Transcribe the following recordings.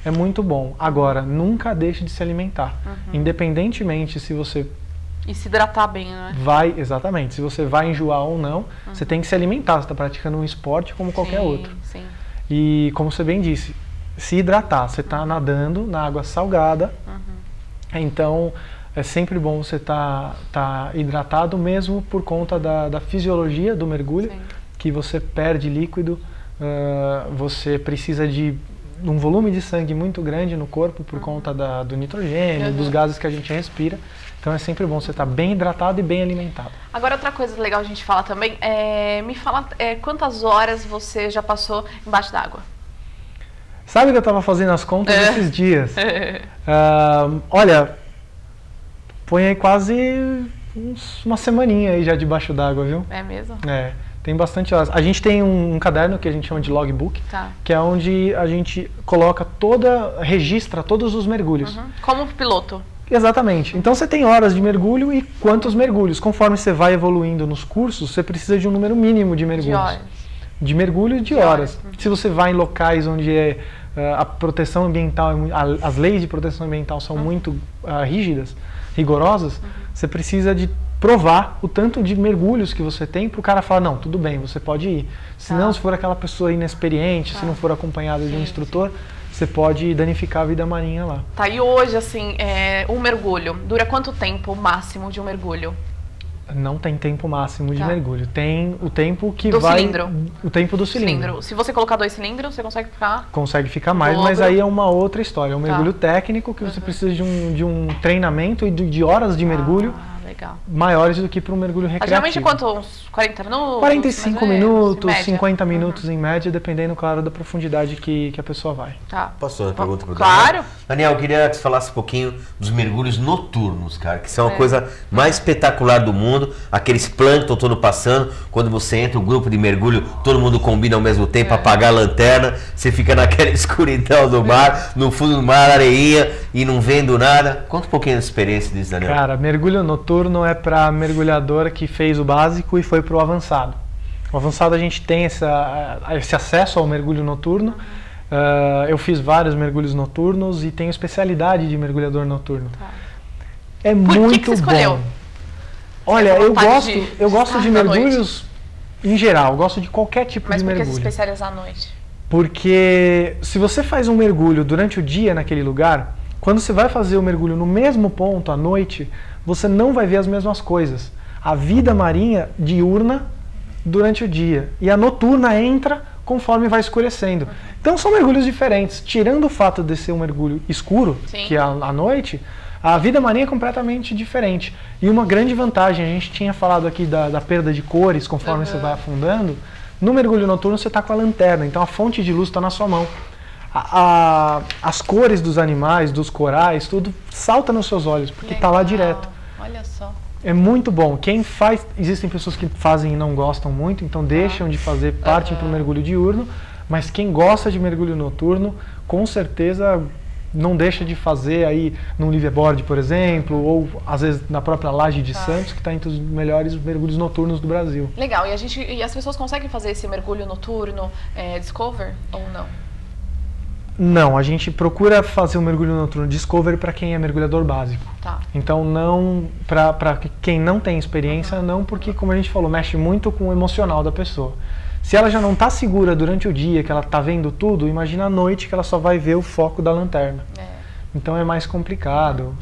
é muito bom. Agora, nunca deixe de se alimentar. Independentemente se você E se hidratar bem, né? exatamente, se você vai enjoar ou não, você tem que se alimentar, você está praticando um esporte como qualquer outro. Sim. E como você bem disse, se hidratar, você está nadando na água salgada, então é sempre bom você estar hidratado mesmo por conta da fisiologia do mergulho, que você perde líquido, você precisa de um volume de sangue muito grande no corpo por conta do nitrogênio, dos gases que a gente respira. Então é sempre bom você estar bem hidratado e bem alimentado. Agora, outra coisa legal a gente falar também, me fala quantas horas você já passou embaixo d'água? Sabe que eu estava fazendo as contas esses dias? Olha, põe aí quase uma semaninha aí já debaixo d'água, viu? É mesmo? É, tem bastante horas. A gente tem um caderno que a gente chama de logbook, que é onde a gente coloca registra todos os mergulhos. Como piloto? Exatamente. Então você tem horas de mergulho e quantos mergulhos. Conforme você vai evoluindo nos cursos, você precisa de um número mínimo de mergulhos. De horas. De mergulho e de horas. Se você vai em locais onde a proteção ambiental, as leis de proteção ambiental são muito rígidas, rigorosas, você precisa de provar o tanto de mergulhos que você tem para o cara falar, não, tudo bem, você pode ir. Se não, se for aquela pessoa inexperiente, se não for acompanhada de um instrutor, você pode danificar a vida marinha lá. Tá, e hoje, assim, um mergulho, dura quanto tempo máximo de um mergulho? Não tem tempo máximo de mergulho. Tem o tempo que do vai... cilindro. O tempo do cilindro. Se você colocar 2 cilindros, você consegue ficar... Consegue ficar mais, mas aí é uma outra história. É um mergulho técnico que você precisa de um treinamento e de horas de mergulho maiores do que para um mergulho recreativo. Geralmente quanto? Uns 40 minutos? 45 minutos, 50 minutos em média, dependendo, claro, da profundidade que a pessoa vai. Tá. Posso fazer uma pergunta para o Claro. Daniel, eu queria que você falasse um pouquinho dos mergulhos noturnos, cara, que são a coisa mais espetacular do mundo. Aqueles plâncton todo passando, quando você entra, o grupo de mergulho, todo mundo combina ao mesmo tempo, apagar a lanterna, você fica naquela escuridão do mar, no fundo do mar, areinha, e não vendo nada. Conta um pouquinho da experiência disso, Daniel. Cara, mergulho noturno é para mergulhador que fez o básico e foi para o avançado. O avançado a gente tem esse acesso ao mergulho noturno. Eu fiz vários mergulhos noturnos e tenho especialidade de mergulhador noturno. É muito que você escolheu? bom. Olha, eu gosto de mergulhos em geral, eu gosto de qualquer tipo de mergulho. Mas por que se especializar à noite? Porque se você faz um mergulho durante o dia naquele lugar, quando você vai fazer o mergulho no mesmo ponto à noite, você não vai ver as mesmas coisas. A vida marinha diurna durante o dia e a noturna entra conforme vai escurecendo. Então são mergulhos diferentes. Tirando o fato de ser um mergulho escuro, que é à noite, a vida marinha é completamente diferente. E uma grande vantagem, a gente tinha falado aqui da perda de cores conforme você vai afundando, no mergulho noturno você está com a lanterna, então a fonte de luz está na sua mão. As cores dos animais, dos corais, tudo salta nos seus olhos, porque está lá direto. Olha só. É muito bom. Quem faz, existem pessoas que fazem e não gostam muito, então deixam de fazer, partem para o mergulho diurno, mas quem gosta de mergulho noturno, com certeza não deixa de fazer aí no liveaboard, por exemplo, ou às vezes na própria Laje de Santos, que está entre os melhores mergulhos noturnos do Brasil. Legal. E as pessoas conseguem fazer esse mergulho noturno Discover ou não? Não, a gente procura fazer o mergulho noturno Discovery para quem é mergulhador básico. Tá. Então não, para quem não tem experiência, não, porque como a gente falou, mexe muito com o emocional da pessoa. Se ela já não está segura durante o dia, que ela está vendo tudo, imagina à noite que ela só vai ver o foco da lanterna. Então é mais complicado.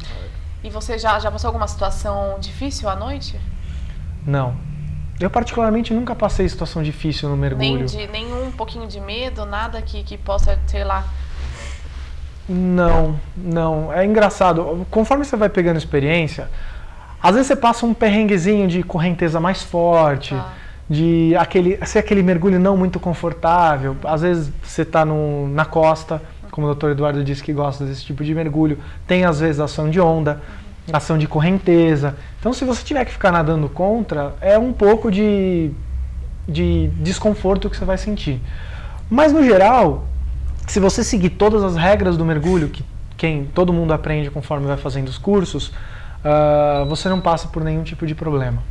E você já passou alguma situação difícil à noite? Não. Eu particularmente nunca passei situação difícil no mergulho. Nem um pouquinho de medo, nada que possa, sei lá... Não, não. É engraçado. Conforme você vai pegando experiência, às vezes você passa um perrenguezinho de correnteza mais forte, de ser aquele mergulho não muito confortável. Às vezes você está na costa, como o Dr. Eduardo disse que gosta desse tipo de mergulho. Tem às vezes ação de onda, ação de correnteza. Então se você tiver que ficar nadando contra, é um pouco de desconforto que você vai sentir. Mas no geral... Se você seguir todas as regras do mergulho, que todo mundo aprende conforme vai fazendo os cursos, você não passa por nenhum tipo de problema.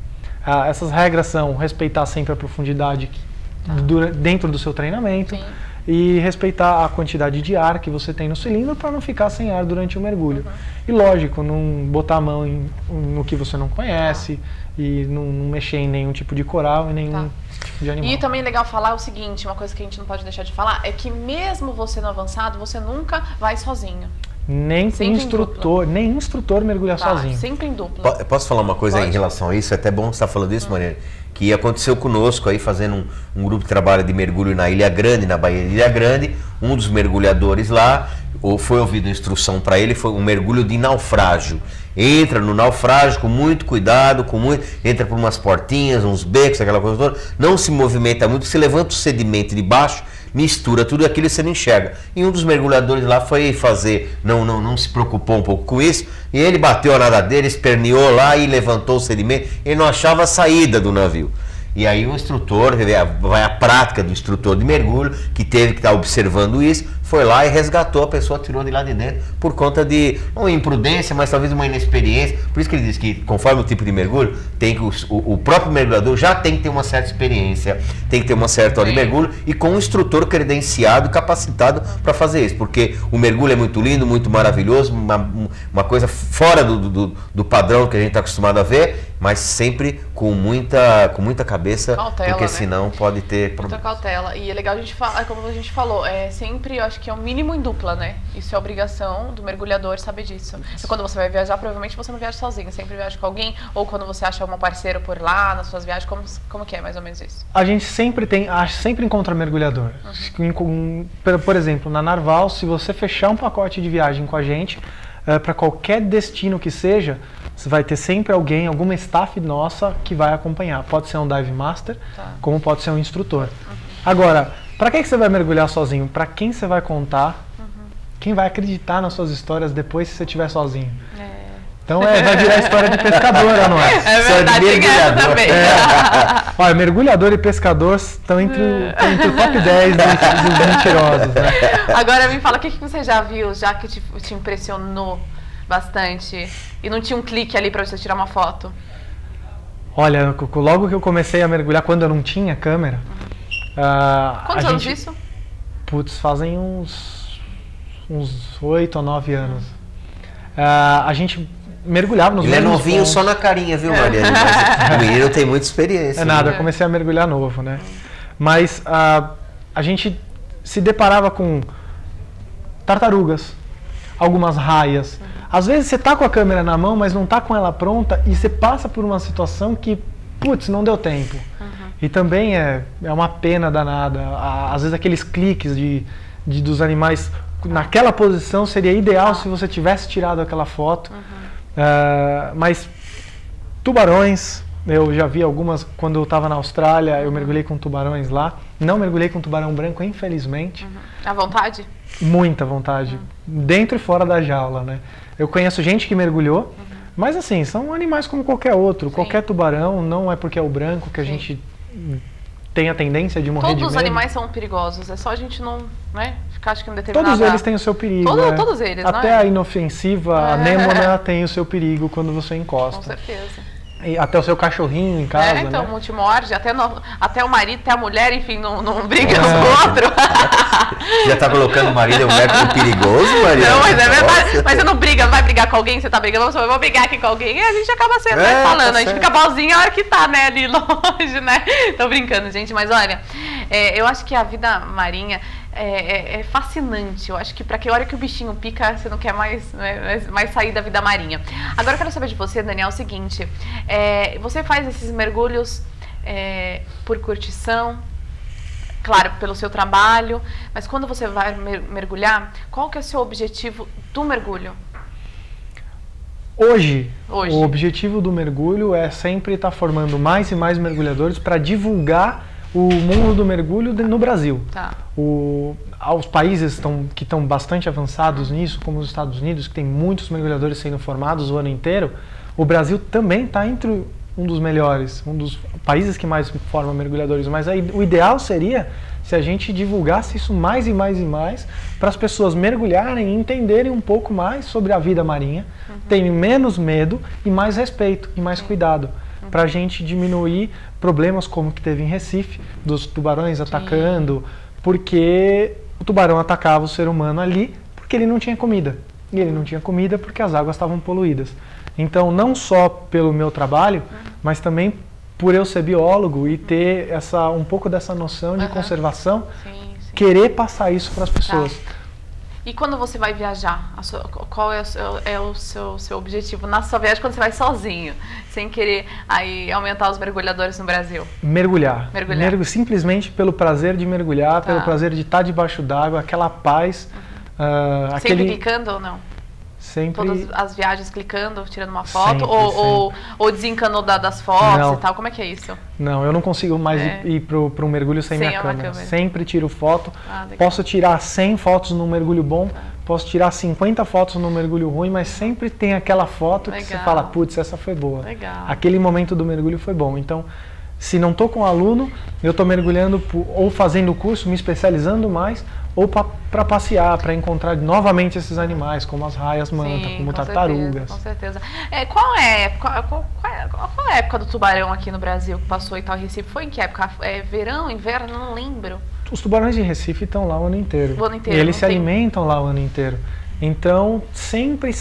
Essas regras são respeitar sempre a profundidade dentro do seu treinamento, e respeitar a quantidade de ar que você tem no cilindro para não ficar sem ar durante o mergulho. E lógico, não botar a mão no que você não conhece e não mexer em nenhum tipo de coral e nenhum tipo de animal. E também é legal falar o seguinte, uma coisa que a gente não pode deixar de falar, é que mesmo você no avançado, você nunca vai sozinho. Nem instrutor mergulhar sozinho. Sempre em dupla. Posso falar uma coisa em relação a isso? É até bom você estar falando isso, Mariana. Que aconteceu conosco aí, fazendo um grupo de trabalho de mergulho na Ilha Grande, na Baía de Ilha Grande. Um dos mergulhadores lá, foi ouvida instrução para ele, foi um mergulho de naufrágio. Entra no naufrágio com muito cuidado, entra por umas portinhas, uns becos, aquela coisa toda, não se movimenta muito, se levanta o sedimento de baixo, mistura tudo aquilo e você não enxerga. E um dos mergulhadores lá foi fazer, não se preocupou um pouco com isso, e ele bateu a nadadeira, esperneou lá e levantou o sedimento, ele não achava a saída do navio. E aí o instrutor, vai a prática do instrutor de mergulho, que teve que estar observando isso, foi lá e resgatou a pessoa, tirou de lá de dentro, por conta de uma imprudência, mas talvez uma inexperiência. Por isso que ele diz que, conforme o tipo de mergulho, tem que o próprio mergulhador já tem que ter uma certa experiência, tem que ter uma certa hora de mergulho, e com um instrutor credenciado, capacitado para fazer isso. Porque o mergulho é muito lindo, muito maravilhoso, uma coisa fora do padrão que a gente está acostumado a ver, mas sempre com muita cabeça, cautela, porque né? Senão pode ter muita cautela. E é legal a gente falar, como a gente falou, sempre, eu acho que é o mínimo em dupla, né? Isso é obrigação do mergulhador saber disso. E quando você vai viajar, provavelmente você não viaja sozinho, sempre viaja com alguém, ou quando você acha um parceiro por lá, nas suas viagens, como que é mais ou menos isso? A gente sempre encontra mergulhador. Por exemplo, na Narval, se você fechar um pacote de viagem com a gente, para qualquer destino que seja, você vai ter sempre alguém, alguma staff nossa que vai acompanhar. Pode ser um dive master, como pode ser um instrutor. Agora, para que você vai mergulhar sozinho? Para quem você vai contar? Quem vai acreditar nas suas histórias depois se você estiver sozinho? Então vai virar história de pescador, não é? É verdade, mergulhador também. Olha, mergulhador e pescador estão entre o top 10 dos mentirosos, né? Agora me fala, o que você já viu, já que te impressionou bastante e não tinha um clique ali para você tirar uma foto? Olha, logo que eu comecei a mergulhar, quando eu não tinha câmera... Quantos anos isso? Putz, fazem uns 8 ou 9 anos. A gente mergulhava nos Ele é mesmos novinho pontos. Só na carinha, viu, Mariana? Mas o menino tem muita experiência. É nada, eu comecei a mergulhar novo, né? Mas a gente se deparava com tartarugas, algumas raias. Às vezes você tá com a câmera na mão, mas não tá com ela pronta e você passa por uma situação que, putz, não deu tempo. E também é uma pena danada. Às vezes aqueles cliques dos animais naquela posição seria ideal se você tivesse tirado aquela foto. Mas tubarões, eu já vi algumas, quando eu estava na Austrália, eu mergulhei com tubarões lá. Não mergulhei com tubarão branco, infelizmente. À vontade? Muita vontade. Dentro e fora da jaula, né? Eu conheço gente que mergulhou, mas assim, são animais como qualquer outro. Sim. Qualquer tubarão, não é porque é o branco que a gente tem a tendência de morrer de medo. Todos os animais são perigosos, é só a gente não, né, ficar acho que em determinada... Todos eles têm o seu perigo. Todos eles, até não é? A inofensiva, a anêmona tem o seu perigo quando você encosta. Com certeza. E até o seu cachorrinho em casa, então, né? multimorde, até o marido, até a mulher, enfim, não briga um com o outro. Já tá colocando o marido e a mulher como perigoso, Maria? Não, mas é verdade. Mas você não vai brigar com alguém, você tá brigando, eu vou brigar aqui com alguém, e a gente acaba sendo, falando, tá, a gente fica boazinha a hora que tá, né, ali longe, né? Tô brincando, gente, mas olha, eu acho que a vida marinha é fascinante. Eu acho que para que hora que o bichinho pica, você não quer mais sair da vida marinha. Agora eu quero saber de você, Daniel, o seguinte, você faz esses mergulhos por curtição, claro, pelo seu trabalho, mas quando você vai mergulhar, qual que é o seu objetivo do mergulho? Hoje, o objetivo do mergulho é sempre estar formando mais e mais mergulhadores para divulgar o mundo do mergulho no Brasil. Tá. Os países que estão bastante avançados nisso, como os Estados Unidos, que tem muitos mergulhadores sendo formados o ano inteiro, o Brasil também está entre um dos melhores, um dos países que mais formam mergulhadores. Mas aí, o ideal seria se a gente divulgasse isso mais e mais e mais para as pessoas mergulharem e entenderem um pouco mais sobre a vida marinha, terem menos medo e mais respeito e mais cuidado, para a gente diminuir problemas como que teve em Recife, dos tubarões atacando, porque o tubarão atacava o ser humano ali porque ele não tinha comida. E ele não tinha comida porque as águas estavam poluídas. Então, não só pelo meu trabalho, mas também por eu ser biólogo e ter um pouco dessa noção de conservação, querer passar isso para as pessoas. E quando você vai viajar, qual é o seu objetivo na sua viagem quando você vai sozinho, sem querer aí aumentar os mergulhadores no Brasil? Mergulhar. Simplesmente pelo prazer de mergulhar, pelo prazer de estar debaixo d'água, aquela paz. Sempre clicando ou não? Sempre. Todas as viagens clicando, tirando uma foto? Sempre. Ou desencanou das fotos e tal? Como é que é isso? Não, eu não consigo mais ir para um mergulho sem minha câmera. Sempre tiro foto. Posso tirar 100 fotos num mergulho bom, posso tirar 50 fotos num mergulho ruim, mas sempre tem aquela foto que você fala, putz, essa foi boa. Aquele momento do mergulho foi bom. Então, se não estou com um aluno, eu estou mergulhando ou fazendo o curso, me especializando mais, ou para passear, para encontrar novamente esses animais, como as raias manta, como tartarugas. Com certeza. Qual é a época do tubarão aqui no Brasil que passou e tal, Recife? Foi em que época? Verão, inverno? Não lembro. Os tubarões de Recife estão lá o ano inteiro. O ano inteiro. E eles se alimentam lá o ano inteiro. Então, sempre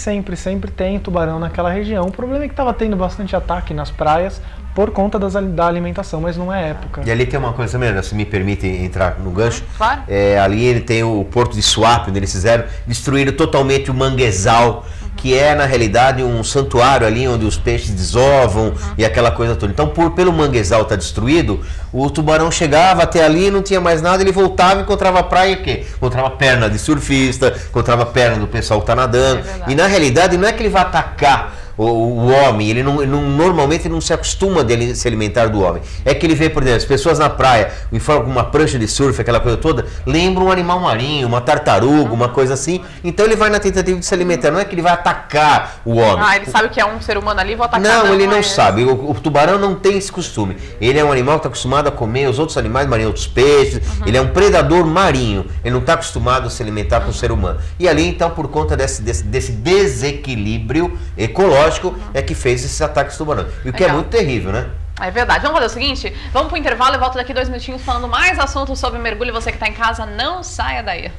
tem tubarão naquela região. O problema é que estava tendo bastante ataque nas praias por conta da alimentação, mas não é época. E ali tem uma coisa também, se me permite entrar no gancho. Claro. Ali ele tem o porto de Suape, onde eles destruíram totalmente o manguezal, que é na realidade um santuário ali onde os peixes desovam e aquela coisa toda. Então, pelo manguezal estar destruído, o tubarão chegava até ali, não tinha mais nada, ele voltava e encontrava a praia, o quê? Encontrava perna de surfista, encontrava perna do pessoal que está nadando. E na realidade não é que ele vai atacar o homem, ele normalmente não se acostuma dele se alimentar do homem. É que ele vê, por exemplo, as pessoas na praia, em forma com uma prancha de surf, aquela coisa toda, lembram um animal marinho, uma tartaruga, uma coisa assim. Então ele vai na tentativa de se alimentar. Não é que ele vai atacar o homem. Ele sabe que é um ser humano ali, vou atacar. Não, ele não sabe. O tubarão não tem esse costume. Ele é um animal que está acostumado a comer os outros animais marinhos, outros peixes. Ele é um predador marinho. Ele não está acostumado a se alimentar com o ser humano. E ali, então, por conta desse desequilíbrio ecológico, é que fez esses ataques tubarão. E o que é muito terrível, né? É verdade. Vamos fazer o seguinte, vamos pro intervalo e volto daqui 2 minutinhos falando mais assuntos sobre mergulho. Você que está em casa, não saia daí.